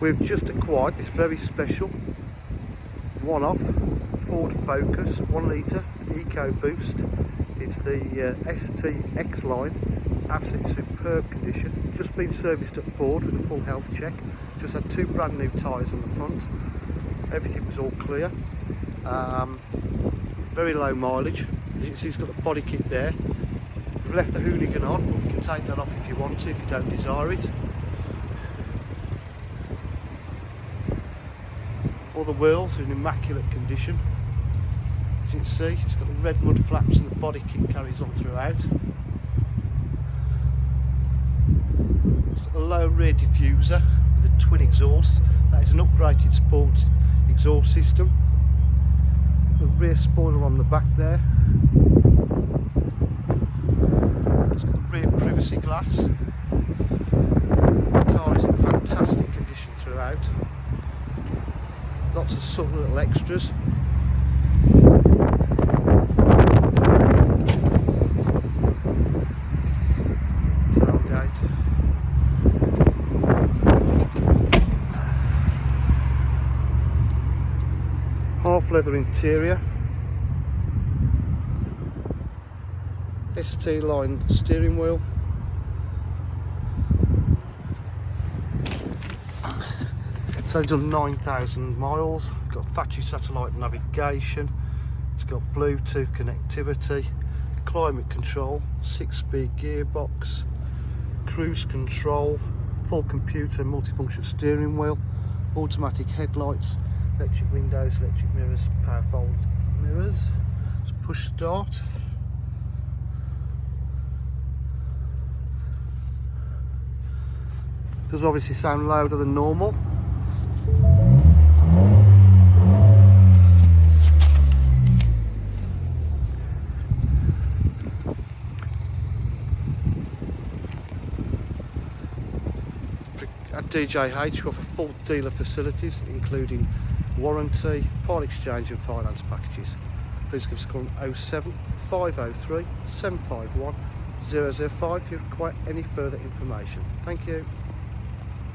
We've just acquired this very special one-off Ford Focus 1 litre EcoBoost. It's the STX line, absolutely superb condition. Just been serviced at Ford with a full health check. Just had 2 brand new tyres on the front. Everything was all clear. Very low mileage. As you can see, it's got the body kit there. We've left the hooligan on, but you can take that off if you want to, if you don't desire it. All the wheels are in immaculate condition. As you can see, it's got the red mud flaps and the body kit carries on throughout. It's got the low rear diffuser with a twin exhaust. That is an upgraded sports exhaust system. The rear spoiler on the back there. It's got the rear privacy glass. The car is in fantastic condition throughout. Lots of subtle little extras. Tailgate. Half leather interior. ST line steering wheel. It's only done 9,000 miles. Got factory satellite navigation. It's got Bluetooth connectivity, climate control, 6-speed gearbox, cruise control, full computer multifunction steering wheel, automatic headlights, electric windows, electric mirrors, power fold mirrors. Let's push start. Does obviously sound louder than normal. At DJH we offer full dealer facilities including warranty, part exchange and finance packages. Please give us a call on 07 503 751 005 if you require any further information. Thank you.